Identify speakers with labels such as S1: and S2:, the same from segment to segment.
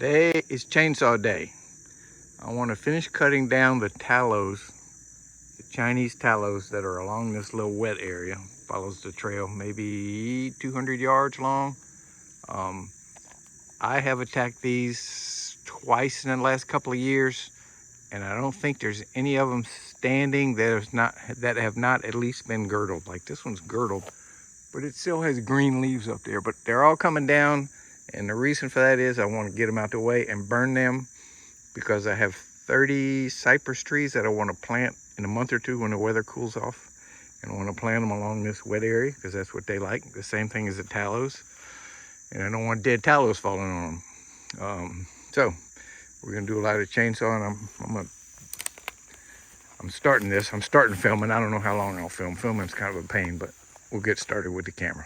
S1: Today is chainsaw day. I want to finish cutting down the tallows, the Chinese tallows that are along this little wet area. Follows the trail, maybe 200 yards long. I have attacked these twice in the last couple of years, and I don't think there's any of them standing that have not at least been girdled. Like this one's girdled, but it still has green leaves up there. But they're all coming down, and the reason for that is I want to get them out the way and burn them, because I have 30 cypress trees that I want to plant in a month or two when the weather cools off. And I want to plant them along this wet area because that's what they like. The same thing as the tallows. And I don't want dead tallows falling on them. So we're gonna do a lot of chainsaw, and I'm starting this. I'm starting filming. I don't know how long I'll film. Filming's kind of a pain, but we'll get started with the camera.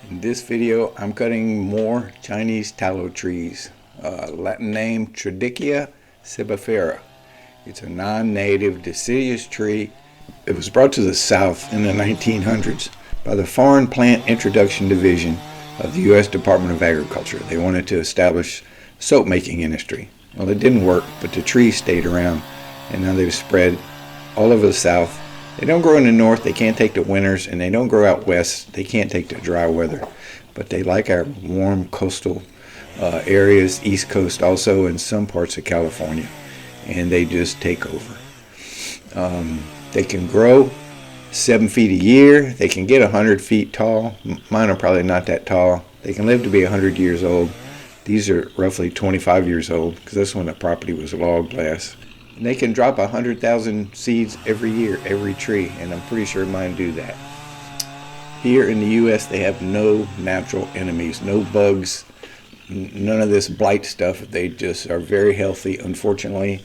S1: In this video, I'm cutting more Chinese tallow trees. Latin name Triticum cibifera. It's a non-native deciduous tree. It was brought to the South in the 1900s by the Foreign Plant Introduction Division of the U.S. Department of Agriculture. They wanted to establish a soap making industry. Well, it didn't work, but the trees stayed around, and now they've spread all over the South. They don't grow in the north, they can't take the winters, and they don't grow out west, they can't take the dry weather. But they like our warm coastal areas, East Coast also, and some parts of California, and they just take over. They can grow 7 feet a year. They can get 100 feet tall. Mine are probably not that tall. They can live to be 100 years old. These are roughly 25 years old, because this one, the property was logged last. And they can drop 100,000 seeds every year, every tree, and I'm pretty sure mine do that. Here in the U.S., they have no natural enemies, no bugs, none of this blight stuff. They just are very healthy. Unfortunately,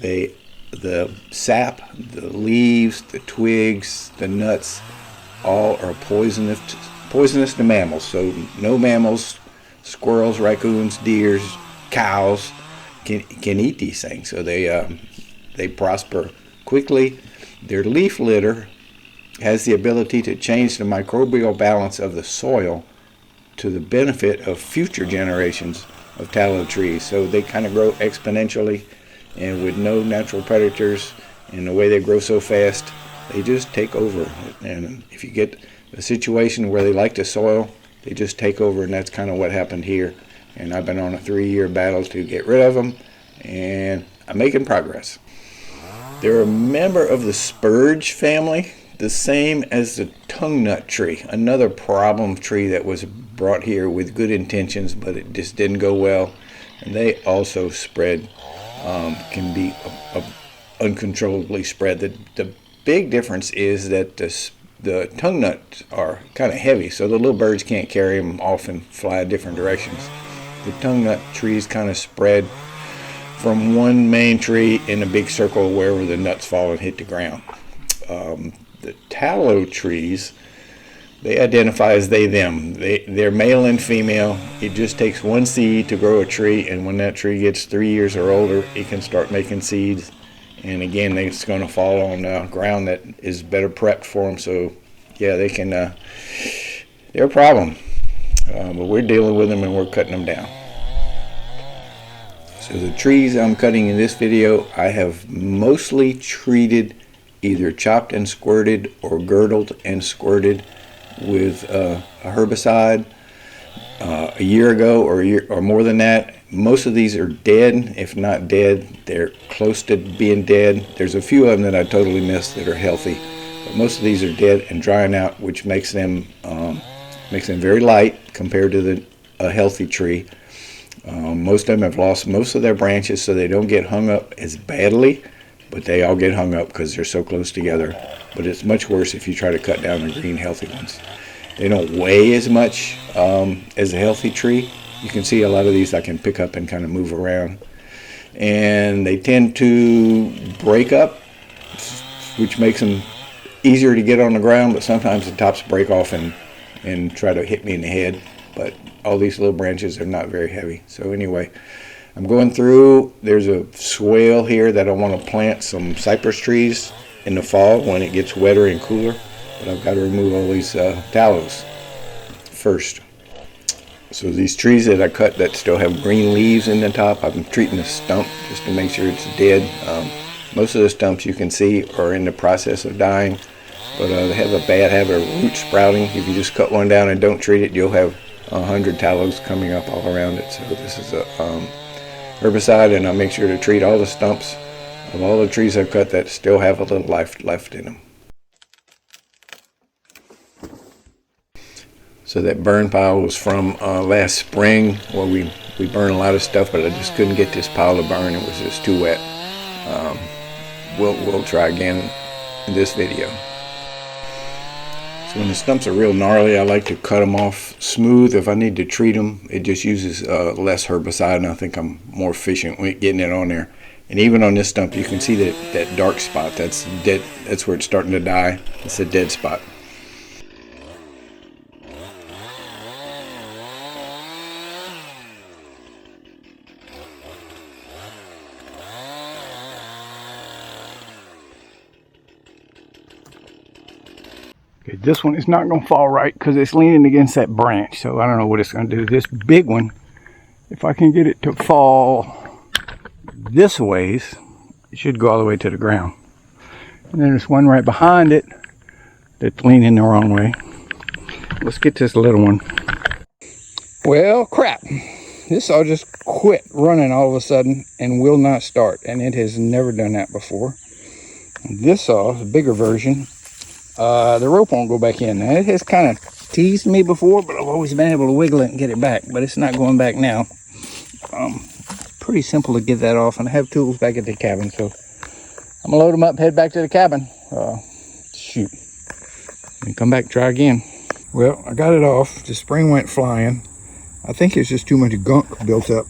S1: the sap, the leaves, the twigs, the nuts, all are poisonous to mammals. So no mammals, squirrels, raccoons, deers, cows can eat these things. So they prosper quickly. Their leaf litter has the ability to change the microbial balance of the soil to the benefit of future generations of tallow trees. So they kind of grow exponentially, and with no natural predators, and the way they grow so fast, they just take over. And if you get a situation where they like the soil, they just take over, and that's kind of what happened here. And I've been on a 3-year battle to get rid of them, and I'm making progress. They're a member of the spurge family, the same as the tongue nut tree, another problem tree that was brought here with good intentions, but it just didn't go well. And they also spread, can be uncontrollably spread. The big difference is that the tongue nuts are kind of heavy, so the little birds can't carry them off and fly different directions. The tongue nut trees kind of spread from one main tree in a big circle wherever the nuts fall and hit the ground. The tallow trees, they identify as they, them. They're male and female. It just takes one seed to grow a tree, and when that tree gets 3 years or older, it can start making seeds. And again, it's going to fall on ground that is better prepped for them. So, yeah, they're a problem. But we're dealing with them, and we're cutting them down. So the trees I'm cutting in this video, I have mostly treated, either chopped and squirted or girdled and squirted with a herbicide a year ago or more than that. Most of these are dead. If not dead, they're close to being dead. There's a few of them that I totally missed that are healthy, but most of these are dead and drying out, which makes them very light compared to a healthy tree. Most of them have lost most of their branches, so they don't get hung up as badly, but they all get hung up because they're so close together. But it's much worse if you try to cut down the green healthy ones. They don't weigh as much as a healthy tree. You can see a lot of these I can pick up and kind of move around. And they tend to break up, which makes them easier to get on the ground, but sometimes the tops break off and try to hit me in the head. But all these little branches are not very heavy. So anyway, I'm going through. There's a swale here that I want to plant some cypress trees in the fall when it gets wetter and cooler. But I've got to remove all these tallows first. So these trees that I cut that still have green leaves in the top, I'm treating the stump just to make sure it's dead. Most of the stumps you can see are in the process of dying, but they have a bad habit of root sprouting. If you just cut one down and don't treat it, you'll have 100 tallows coming up all around it. So this is a herbicide, and I make sure to treat all the stumps of all the trees I've cut that still have a little life left in them. So that burn pile was from last spring, where we burned a lot of stuff, but I just couldn't get this pile to burn. It was just too wet. We'll try again in this video. So when the stumps are real gnarly, I like to cut them off smooth. If I need to treat them, it just uses less herbicide, and I think I'm more efficient with getting it on there. And even on this stump, you can see that dark spot. That's dead. That's where it's starting to die. It's a dead spot.
S2: Okay, this one is not going to fall right because it's leaning against that branch, so I don't know what it's going to do. This big one, if I can get it to fall this ways, it should go all the way to the ground. And then there's one right behind it that's leaning the wrong way. Let's get this little one. Well, crap. This saw just quit running all of a sudden and will not start, and it has never done that before. This saw, the bigger version, the rope won't go back in. Now, it has kind of teased me before, but I've always been able to wiggle it and get it back, but it's not going back now. Pretty simple to get that off, and I have tools back at the cabin, so I'm gonna load them up, head back to the cabin. Shoot, and come back, try again. Well, I got it off. The spring went flying. I think it's just too much gunk built up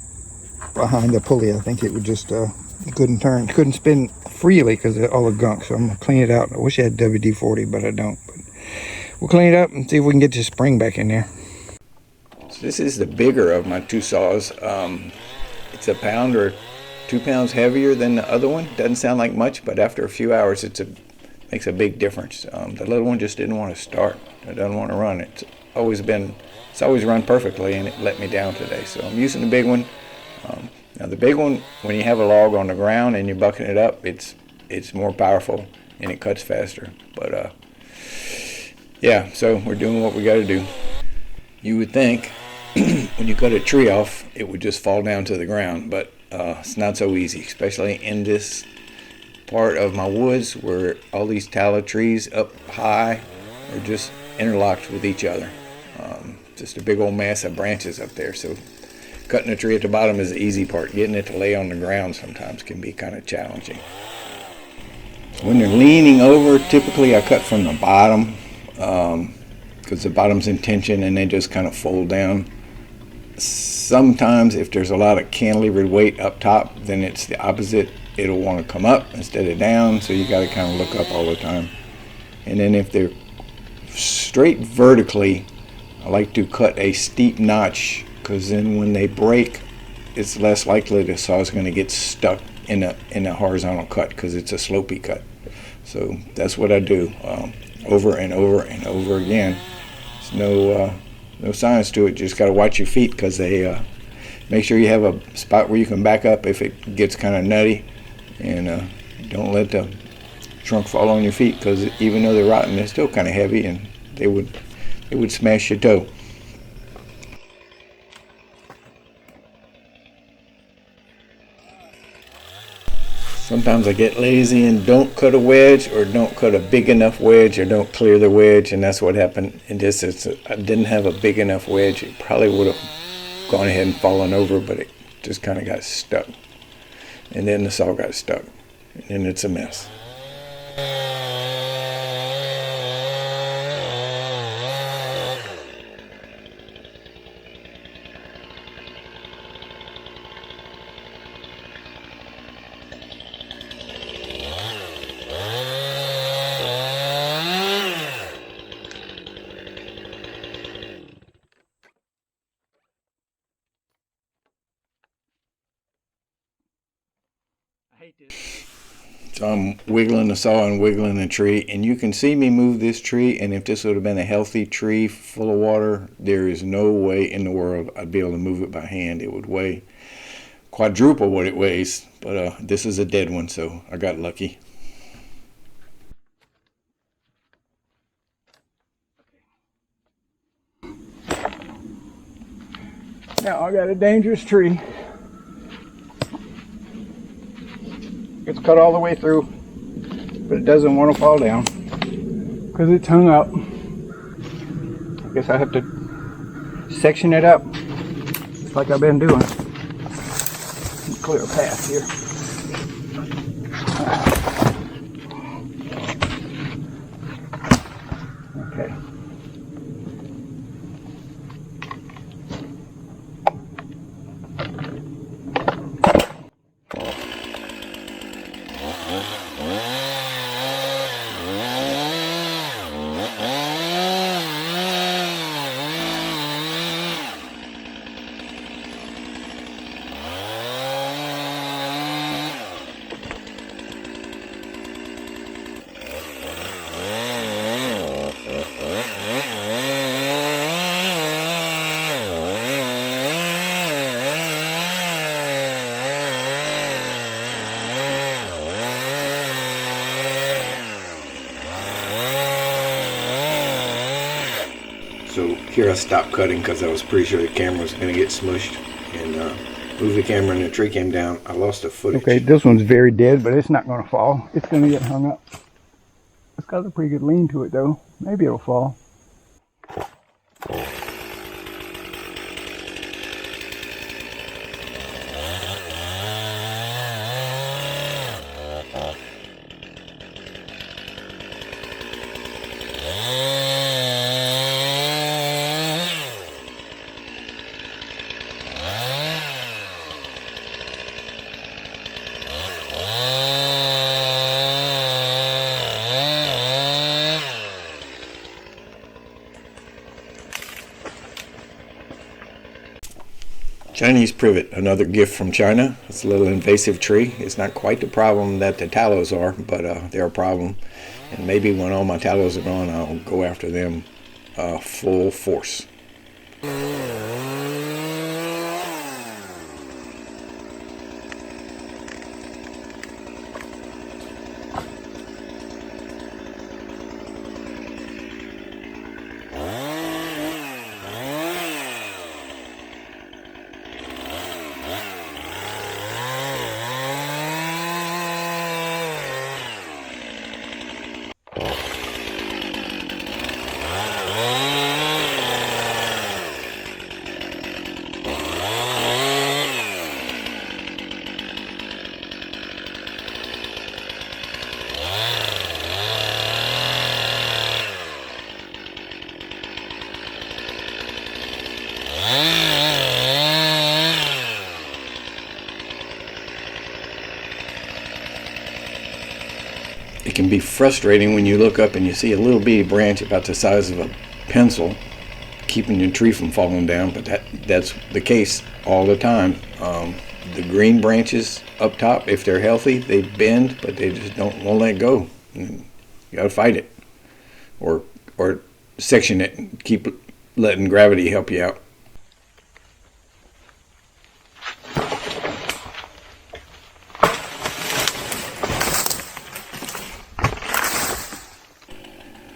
S2: behind the pulley. I think it would just couldn't spin freely because of all the gunk. So I'm gonna clean it out. I wish I had WD-40, but I don't. But we'll clean it up and see if we can get this spring back in there.
S1: So this is the bigger of my two saws. It's a pound or 2 pounds heavier than the other one. Doesn't sound like much, but after a few hours, makes a big difference. The little one just didn't want to start. It doesn't want to run. It's always run perfectly, and it let me down today. So I'm using the big one. Now the big one, when you have a log on the ground and you're bucking it up, it's more powerful and it cuts faster. But yeah, so we're doing what we got to do. You would think when you cut a tree off, it would just fall down to the ground, but it's not so easy, especially in this part of my woods where all these tallow trees up high are just interlocked with each other. Just a big old mass of branches up there. So cutting a tree at the bottom is the easy part. Getting it to lay on the ground sometimes can be kind of challenging. When they're leaning over, typically I cut from the bottom because the bottom's in tension and they just kind of fold down. Sometimes if there's a lot of cantilevered weight up top, then it's the opposite. It'll want to come up instead of down, so you got to kind of look up all the time. And then if they're straight vertically, I like to cut a steep notch, because then when they break, it's less likely the saw is going to get stuck in a horizontal cut because it's a slopey cut. So that's what I do over and over and over again. There's no science to it. Just got to watch your feet, because they make sure you have a spot where you can back up if it gets kind of nutty, and don't let the trunk fall on your feet, because even though they're rotten, they're still kind of heavy, and they would smash your toe. Sometimes I get lazy and don't cut a wedge, or don't cut a big enough wedge, or don't clear the wedge, and that's what happened in this. I didn't have a big enough wedge. It probably would have gone ahead and fallen over, but it just kind of got stuck. And then the saw got stuck, and then it's a mess. So I'm wiggling the saw and wiggling the tree, and you can see me move this tree, and if this would have been a healthy tree full of water, there is no way in the world I'd be able to move it by hand. It would weigh quadruple what it weighs, but this is a dead one, so I got lucky.
S2: Now I got a dangerous tree. It's cut all the way through, but it doesn't want to fall down because it's hung up. I guess I have to section it up just like I've been doing. Clear a path here. Okay.
S1: So here I stopped cutting because I was pretty sure the camera was going to get smushed, and moved the camera and the tree came down. I lost the footage.
S2: Okay, this one's very dead, but it's not going to fall. It's going to get hung up. It's got a pretty good lean to it though. Maybe it'll fall.
S1: Chinese privet, another gift from China. It's a little invasive tree. It's not quite the problem that the tallows are, but they're a problem. And maybe when all my tallows are gone, I'll go after them full force. It can be frustrating when you look up and you see a little bitty branch about the size of a pencil keeping the tree from falling down, but that's the case all the time. The green branches up top, if they're healthy, they bend, but they just won't let go. You gotta fight it, or section it and keep letting gravity help you out.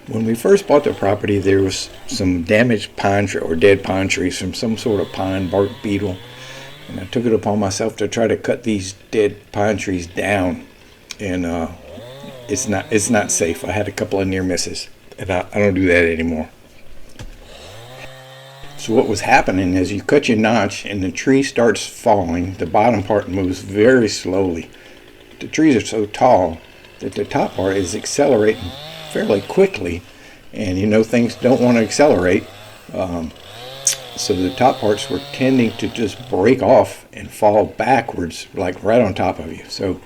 S1: When we first bought the property, there was some damaged pine or dead pine trees from some sort of pine bark beetle, and I took it upon myself to try to cut these dead pine trees down, and it's not safe. I had a couple of near misses, and I don't do that anymore. So what was happening is you cut your notch and the tree starts falling. The bottom part moves very slowly. The trees are so tall that the top part is accelerating fairly quickly, and things don't want to accelerate, so the top parts were tending to just break off and fall backwards, like right on top of you. So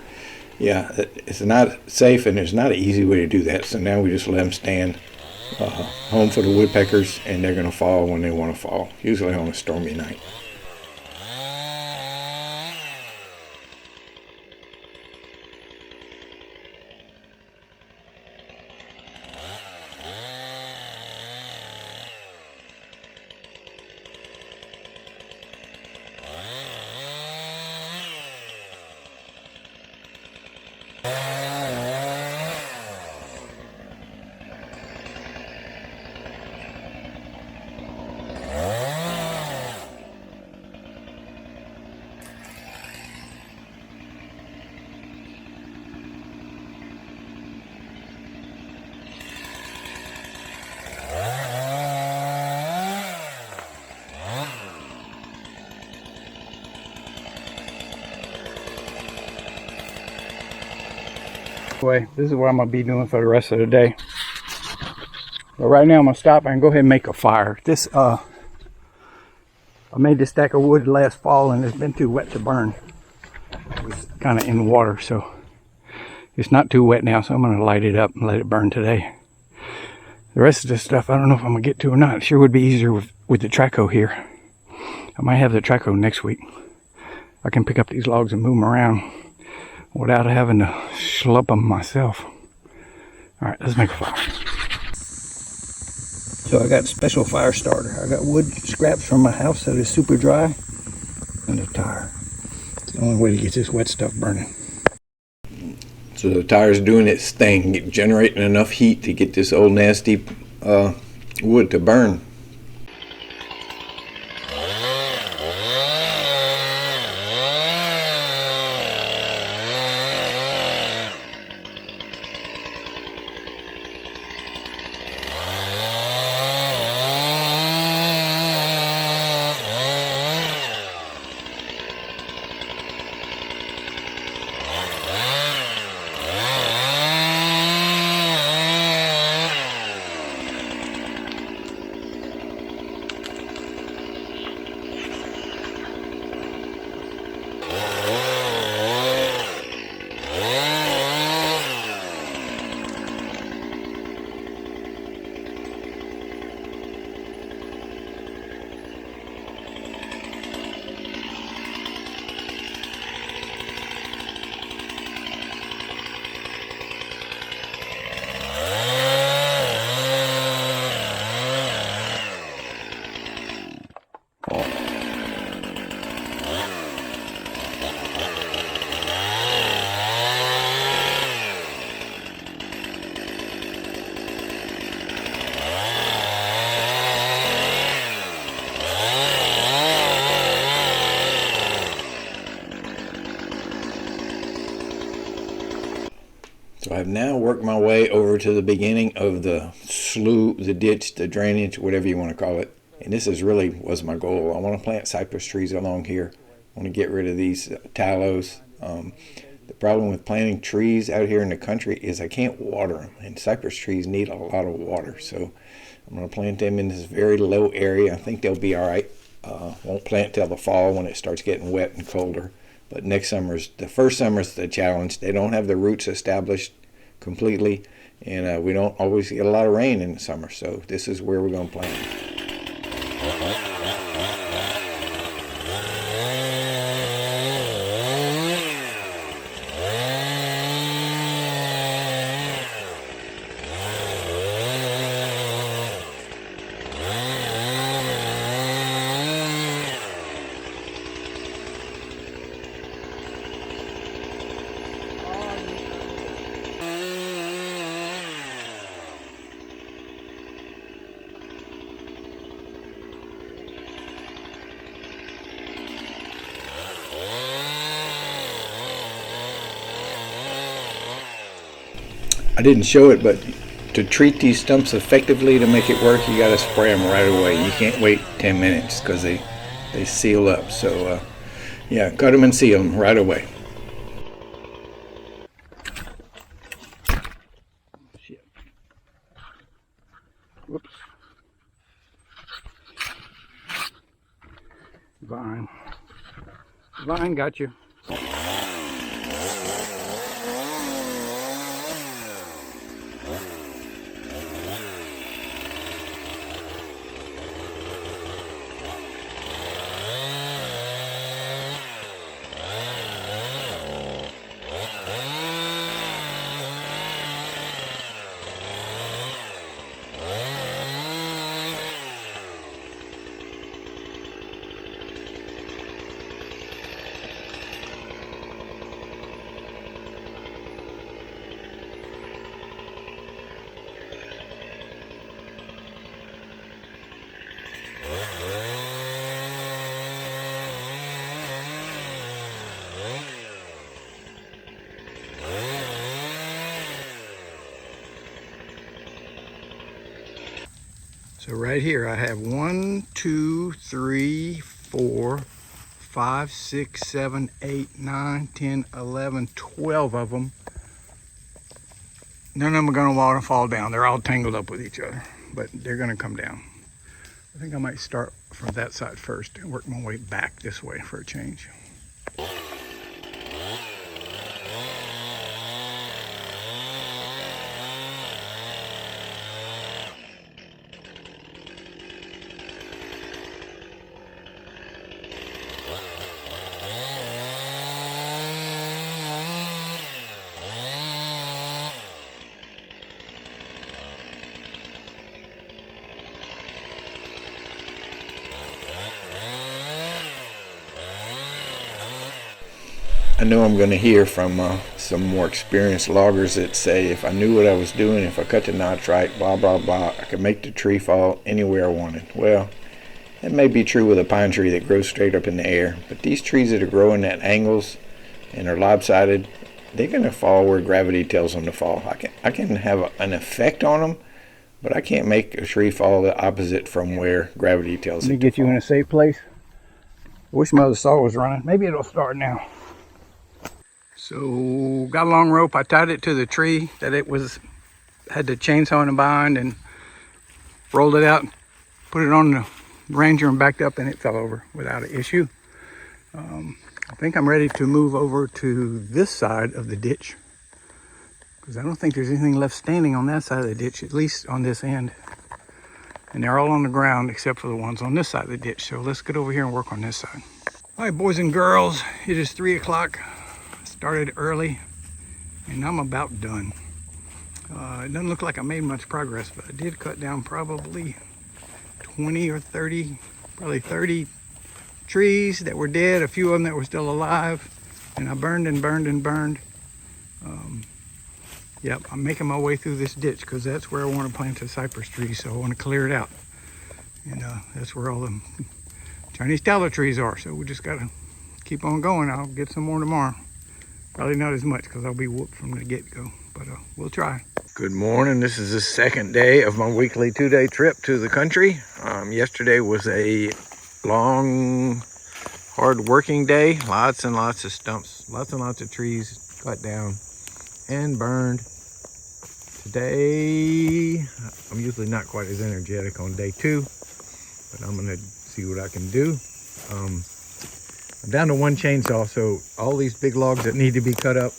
S1: yeah, it's not safe, and there's not an easy way to do that. So now we just let them stand, home for the woodpeckers, and they're going to fall when they want to fall, usually on a stormy night.
S2: Anyway, this is what I'm gonna be doing for the rest of the day. But right now I'm gonna stop and go ahead and make a fire. I made this stack of wood last fall and it's been too wet to burn. It was kind of in the water, so it's not too wet now, so I'm gonna light it up and let it burn today. The rest of this stuff, I don't know if I'm gonna get to or not. It sure would be easier with the traco here. I might have the traco next week. I can pick up these logs and move them around without having to schlep them myself. All right, let's make a fire. So I got a special fire starter. I got wood scraps from my house that is super dry and a tire. It's the only way to get this wet stuff burning.
S1: So the tire's doing its thing, generating enough heat to get this old nasty wood to burn. So I've now worked my way over to the beginning of the slough, the ditch, the drainage, whatever you want to call it. And this was my goal. I want to plant cypress trees along here. I want to get rid of these tallows. The problem with planting trees out here in the country is I can't water them. And cypress trees need a lot of water. So I'm going to plant them in this very low area. I think they'll be all right. Won't plant till the fall when it starts getting wet and colder. But the first summer's the challenge. They don't have the roots established completely, and we don't always get a lot of rain in the summer. So this is where we're going to plant. I didn't show it, but to treat these stumps effectively, to make it work, you got to spray them right away. You can't wait 10 minutes because they seal up. So yeah, cut them and seal them right away.
S2: Shit. Whoops. Vine got you. So right here I have 1, 2, 3, 4, 5, 6, 7, 8, 9, 10, 11, 12 of them None of them are going to want to fall down. They're all tangled up with each other, but they're going to come down. I think I might start from that side first and work my way back this way for a change.
S1: I know I'm going to hear from some more experienced loggers that say if I knew what I was doing, if I cut the knots right, blah, blah, blah, I could make the tree fall anywhere I wanted. Well, that may be true with a pine tree that grows straight up in the air, but these trees that are growing at angles and are lopsided, they're going to fall where gravity tells them to fall. I can have an effect on them, but I can't make a tree fall the opposite from where gravity tells it to fall.
S2: Let me get you in a safe place. I wish my other saw was running. Maybe it'll start now. So, got a long rope. I tied it to the tree that it was, had the chainsaw in a bind, and rolled it out, put it on the Ranger and backed up, and it fell over without an issue. I think I'm ready to move over to this side of the ditch, because I don't think there's anything left standing on that side of the ditch, at least on this end. And they're all on the ground except for the ones on this side of the ditch. So let's get over here and work on this side. All right, boys and girls, it is 3 o'clock. Started early, and I'm about done. It doesn't look like I made much progress, but I did cut down probably 20 or 30, probably 30 trees that were dead, a few of them that were still alive, and I burned and burned and burned. Yep, I'm making my way through this ditch because that's where I want to plant the cypress trees, so I want to clear it out. And that's where all the Chinese tallow trees are, so we just got to keep on going. I'll get some more tomorrow. Probably not as much because I'll be whooped from the get-go, but we'll try.
S1: Good morning. This is the second day of my weekly 2-day trip to the country. Yesterday was a long, hard working day. Lots and lots of stumps, lots and lots of trees cut down and burned. Today, I'm usually not quite as energetic on day 2, but I'm gonna see what I can do. I'm down to 1 chainsaw, so all these big logs that need to be cut up,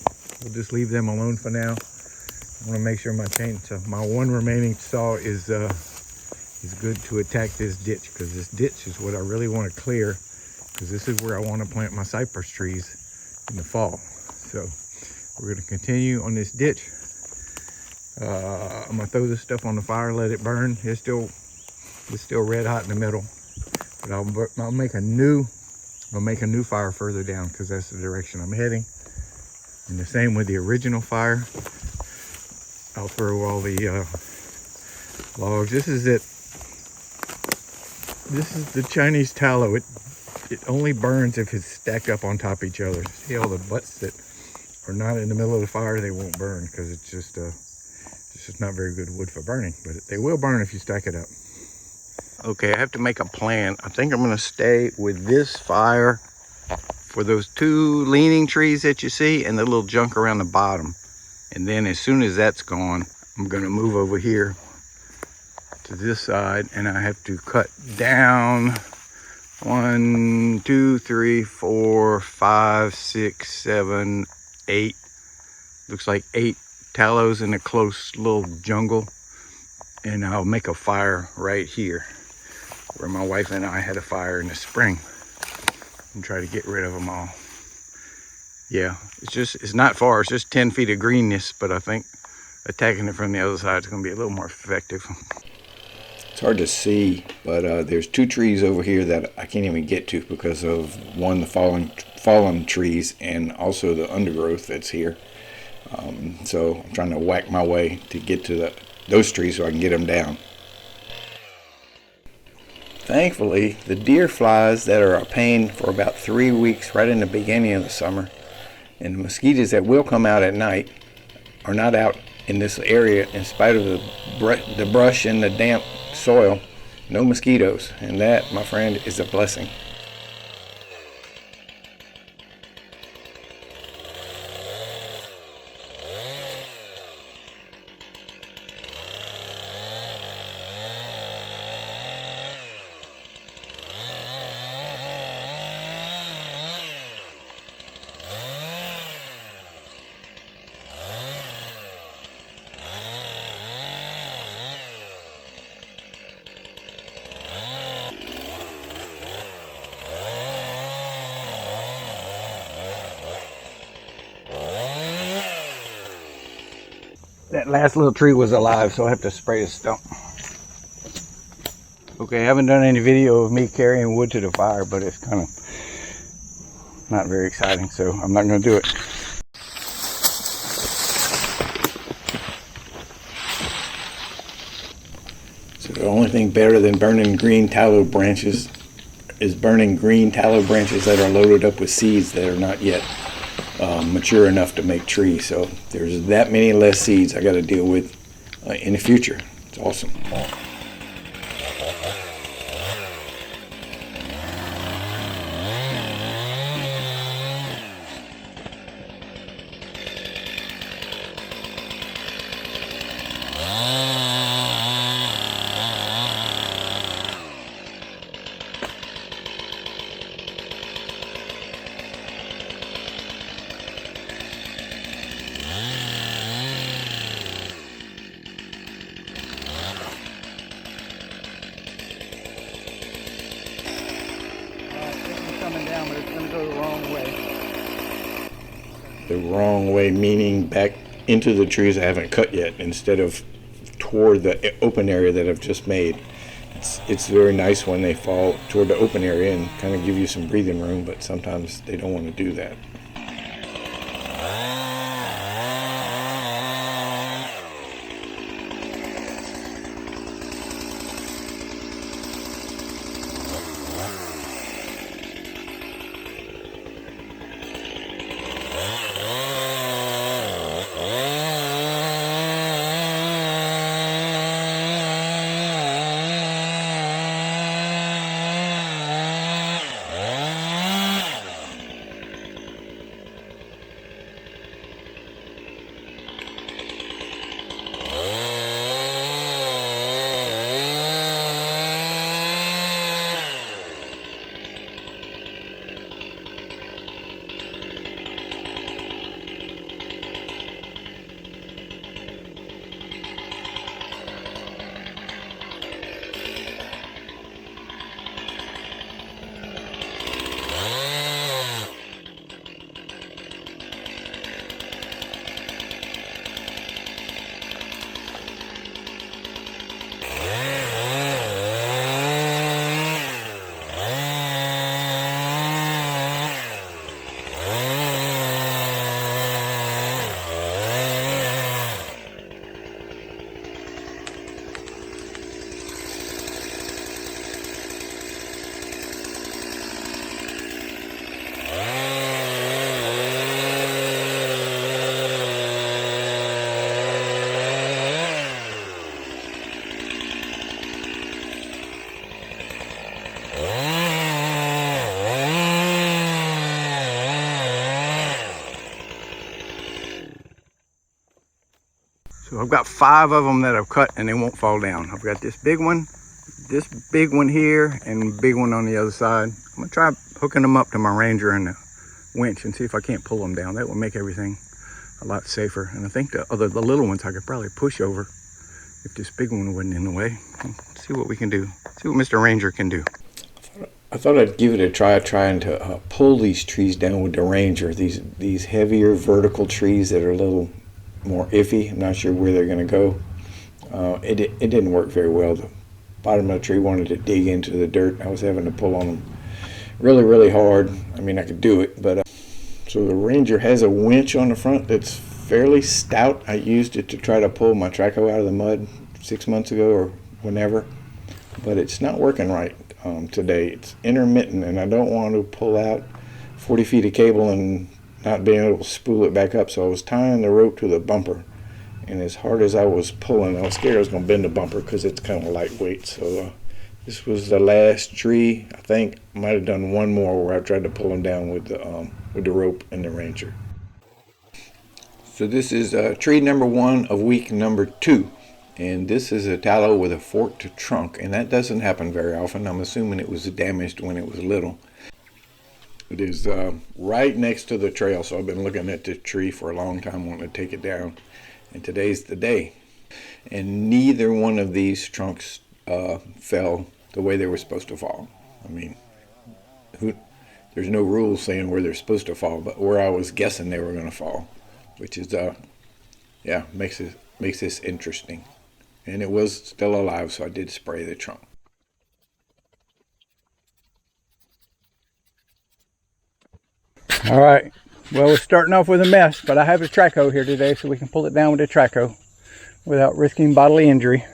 S1: we'll just leave them alone for now. I want to make sure my chainsaw, my 1 remaining saw is good to attack this ditch, because this ditch is what I really want to clear, because this is where I want to plant my cypress trees in the fall. So we're going to continue on this ditch. I'm going to throw this stuff on the fire, let it burn. It's still red hot in the middle, but I'll make a new fire further down, because that's the direction I'm heading. And the same with the original fire. I'll throw all the logs. This is it. This is the Chinese tallow. It only burns if it's stacked up on top of each other. See all the butts that are not in the middle of the fire? They won't burn because it's just not very good wood for burning. But they will burn if you stack it up. Okay, I have to make a plan. I think I'm going to stay with this fire for those 2 leaning trees that you see and the little junk around the bottom. And then as soon as that's gone, I'm going to move over here to this side, and I have to cut down 1, 2, 3, 4, 5, 6, 7, 8. Looks like 8 tallows in a close little jungle. And I'll make a fire right here, where my wife and I had a fire in the spring, and try to get rid of them all. Yeah, it's not far. It's just 10 feet of greenness, but I think attacking it from the other side is going to be a little more effective. It's hard to see, but there's 2 trees over here that I can't even get to because of, 1, the fallen trees, and also the undergrowth that's here. So I'm trying to whack my way to get to those trees so I can get them down. Thankfully, the deer flies that are a pain for about 3 weeks right in the beginning of the summer, and the mosquitoes that will come out at night are not out in this area in spite of the brush and the damp soil. No mosquitoes, and that, my friend, is a blessing.
S2: that last little tree was alive, so I have to spray the stump. Okay, I haven't done any video of me carrying wood to the fire, but it's kind of not very exciting, so I'm not going to do it.
S1: So the only thing better than burning green tallow branches is burning green tallow branches that are loaded up with seeds that are not yet mature enough to make trees. So there's that many less seeds I got to deal with in the future. It's awesome.
S2: Coming down, but it's going to go the wrong way.
S1: The wrong way meaning back into the trees I haven't cut yet instead of toward the open area that I've just made. It's very nice when they fall toward the open area and kind of give you some breathing room, but sometimes they don't want to do that.
S2: So I've got 5 of them that I've cut and they won't fall down. I've got this big one here, and big one on the other side. I'm gonna try hooking them up to my Ranger and the winch and see if I can't pull them down. That will make everything a lot safer. And I think the little ones I could probably push over if this big one wasn't in the way. Let's see what we can do. See what Mr. Ranger can do.
S1: I thought I'd give it a try trying to pull these trees down with the Ranger. These heavier vertical trees that are a little more iffy. I'm not sure where they're going to go. It didn't work very well. The bottom of the tree wanted to dig into the dirt. I was having to pull on them really hard. I mean, I could do it, but so the Ranger has a winch on the front that's fairly stout. I used it to try to pull my traco out of the mud 6 months ago or whenever, but it's not working right today. It's intermittent, and I don't want to pull out 40 feet of cable and not being able to spool it back up. So I was tying the rope to the bumper, and as hard as I was pulling, I was scared I was going to bend the bumper because it's kind of lightweight. So this was the last tree. I think I might have done one more where I tried to pull them down with the rope and the Ranger. So this is tree number 1 of week number 2, and this is a tallow with a forked trunk, and that doesn't happen very often. I'm assuming it was damaged when it was little. It is right next to the trail, so I've been looking at the tree for a long time wanting to take it down, and today's the day. And neither one of these trunks fell the way they were supposed to fall. I mean, there's no rules saying where they're supposed to fall, but where I was guessing they were going to fall, which is makes it makes this interesting. And it was still alive, so I did spray the trunk.
S2: All right, well, we're starting off with a mess, but I have a track hoe here today so we can pull it down with a track hoe without risking bodily injury.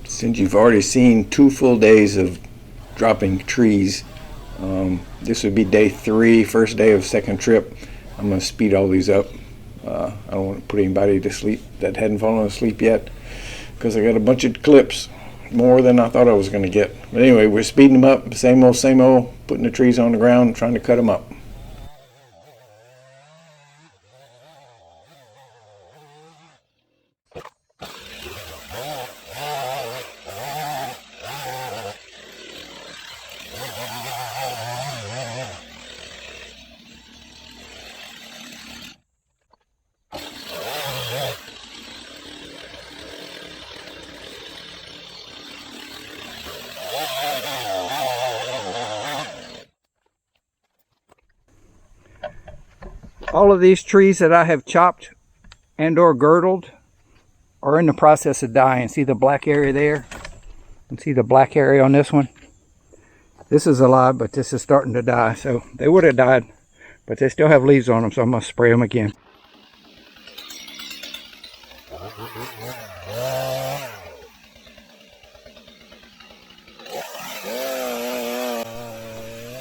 S1: Since you've already seen 2 full days of dropping trees, this would be day 3, first day of second trip. I'm going to speed all these up. I don't want to put anybody to sleep that hadn't fallen asleep yet, because I got a bunch of clips, more than I thought I was going to get. But anyway, we're speeding them up, same old, putting the trees on the ground, trying to cut them up.
S2: All of these trees that I have chopped and or girdled are in the process of dying. See the black area there? And see the black area on this one? This is alive, but this is starting to die. So they would have died, but they still have leaves on them, so I'm going to spray them again.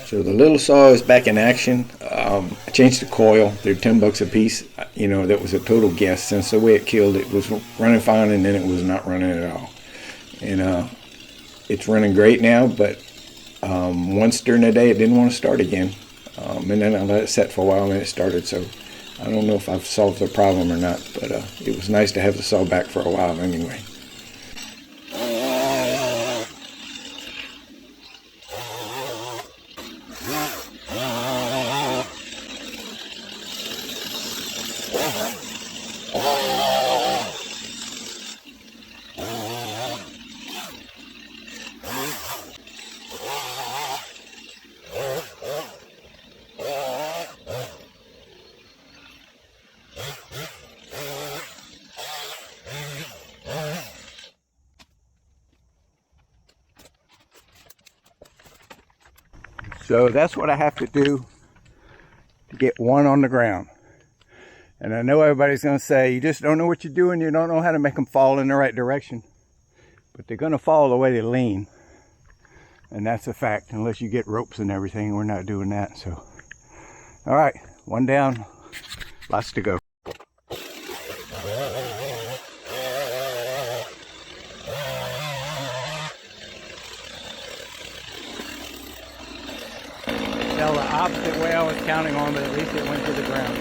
S1: So the little saw is back in action. I changed the coil. They're $10 a piece. You know, that was a total guess, since the way it killed, it was running fine and then it was not running at all. And it's running great now, but once during the day it didn't want to start again. And then I let it set for a while and it started. So I don't know if I've solved the problem or not, but it was nice to have the saw back for a while anyway.
S2: So that's what I have to do to get one on the ground. And I know everybody's going to say, you just don't know what you're doing. You don't know how to make them fall in the right direction. But they're going to fall the way they lean. And that's a fact, unless you get ropes and everything. We're not doing that. So, all right, one down, lots to go. Fell the opposite way I was counting on, but at least it went to the ground.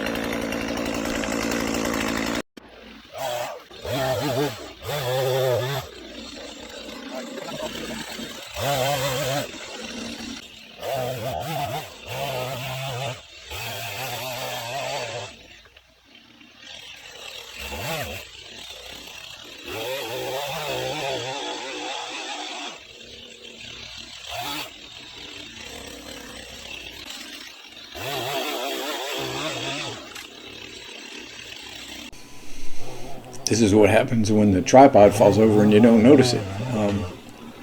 S1: This is what happens when the tripod falls over and you don't notice it.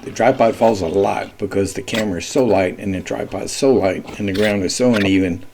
S1: The tripod falls a lot because the camera is so light and the tripod is so light and the ground is so uneven.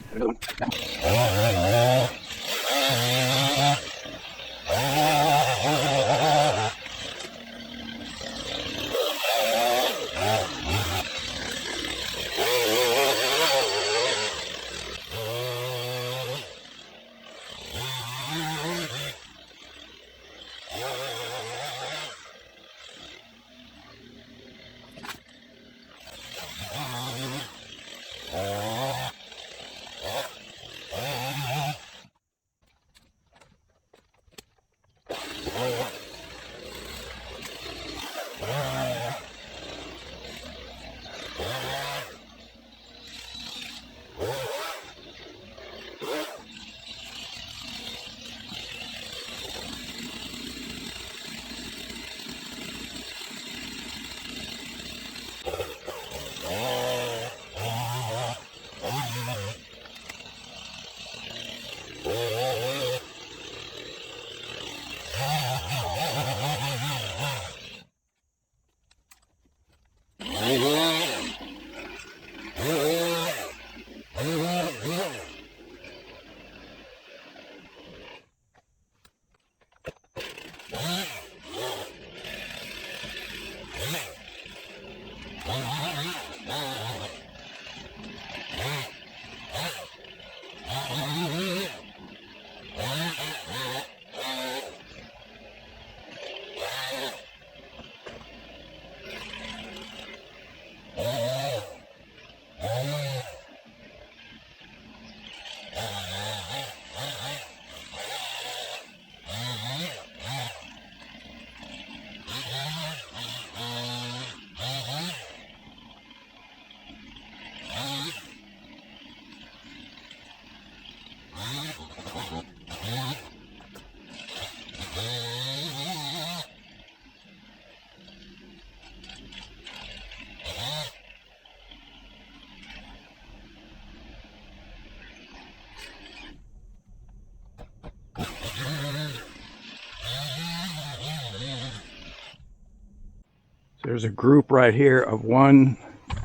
S2: There's a group right here of 1,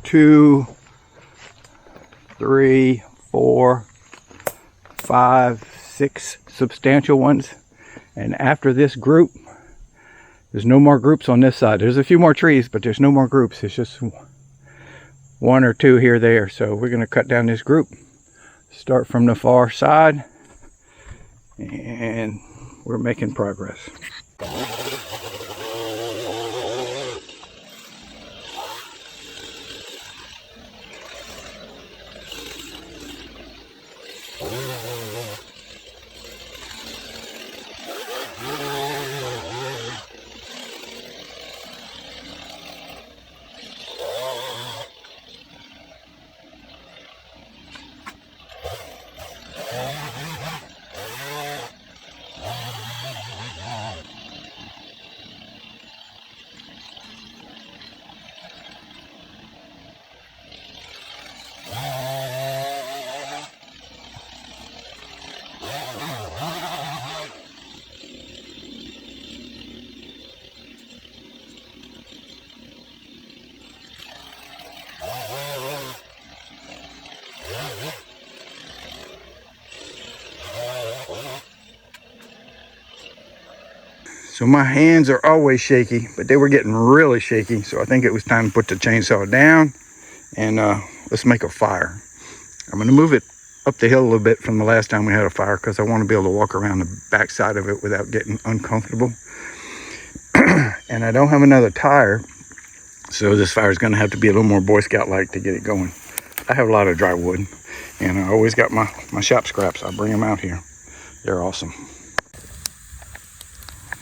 S2: 2, 3, 4, 5, 6 substantial ones. And after this group, there's no more groups on this side. There's a few more trees, but there's no more groups. It's just 1 or 2 here, there. So we're going to cut down this group, start from the far side, and we're making progress. So my hands are always shaky, but they were getting really shaky. So I think it was time to put the chainsaw down and let's make a fire. I'm going to move it up the hill a little bit from the last time we had a fire because I want to be able to walk around the back side of it without getting uncomfortable. And I don't have another tire, so this fire is going to have to be a little more Boy Scout-like to get it going. I have a lot of dry wood, and I always got my shop scraps. I bring them out here. They're awesome.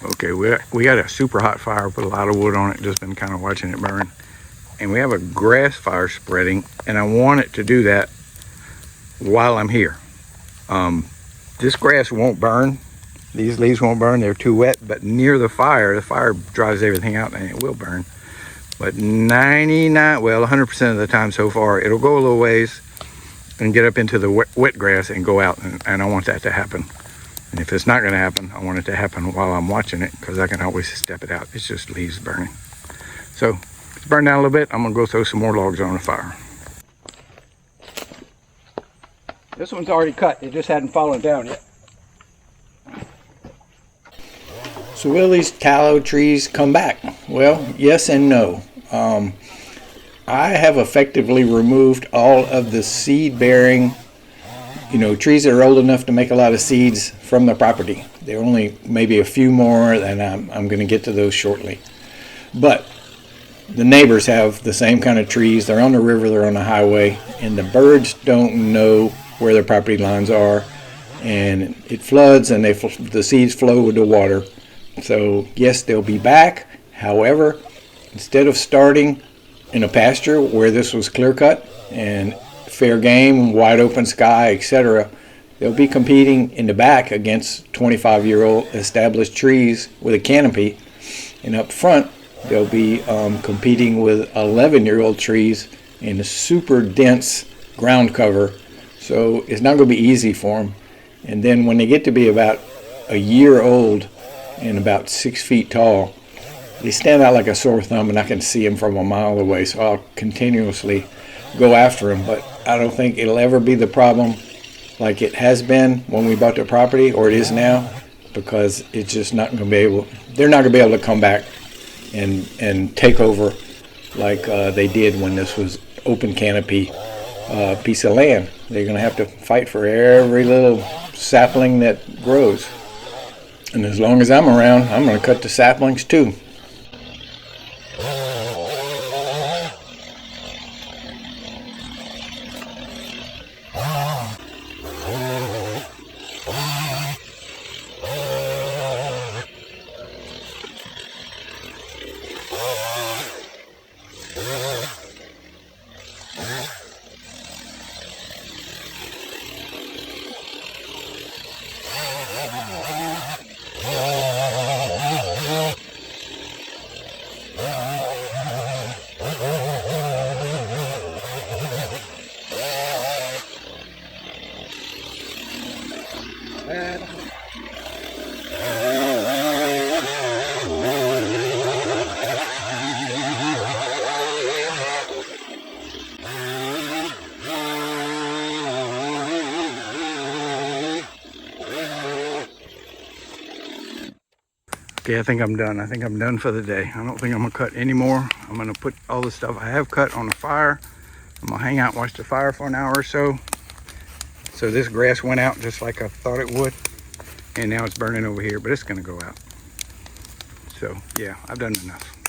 S2: Okay, we got a super hot fire, put a lot of wood on it, just been kind of watching it burn. And we have a grass fire spreading, and I want it to do that while I'm here. This grass won't burn. These leaves won't burn, they're too wet, but near the fire dries everything out and it will burn. But 100% of the time so far, it'll go a little ways and get up into the wet grass and go out, and I want that to happen. And if it's not going to happen, I want it to happen while I'm watching it because I can always step it out. It's just leaves burning. So it's burned down a little bit. I'm going to go throw some more logs on the fire. This one's already cut. It just hadn't fallen down yet.
S1: So will these tallow trees come back? Well, yes and no. I have effectively removed all of the seed-bearing trees that are old enough to make a lot of seeds from the property. There are only maybe a few more, and I'm going to get to those shortly. But the neighbors have the same kind of trees. They're on the river, they're on the highway, and the birds don't know where their property lines are, and it floods, and the seeds flow with the water. So yes, they'll be back. However, instead of starting in a pasture where this was clear cut and fair game, wide open sky, etc., they'll be competing in the back against 25-year-old established trees with a canopy, and up front they'll be competing with 11-year-old trees in a super dense ground cover. So it's not going to be easy for them. And then when they get to be about a year old and about 6 feet tall, they stand out like a sore thumb, and I can see them from a mile away. So I'll continuously go after them, but I don't think it'll ever be the problem like it has been when we bought the property, or it is now, because it's just not going to be able. They're not going to be able to come back and take over like they did when this was open canopy piece of land. They're going to have to fight for every little sapling that grows. And as long as I'm around, I'm going to cut the saplings too.
S2: Okay, I think I'm done. I think I'm done for the day. I don't think I'm gonna cut anymore. I'm gonna put all the stuff I have cut on the fire. I'm gonna hang out and watch the fire for an hour or so. So this grass went out just like I thought it would. And now it's burning over here, but it's gonna go out. So yeah, I've done enough.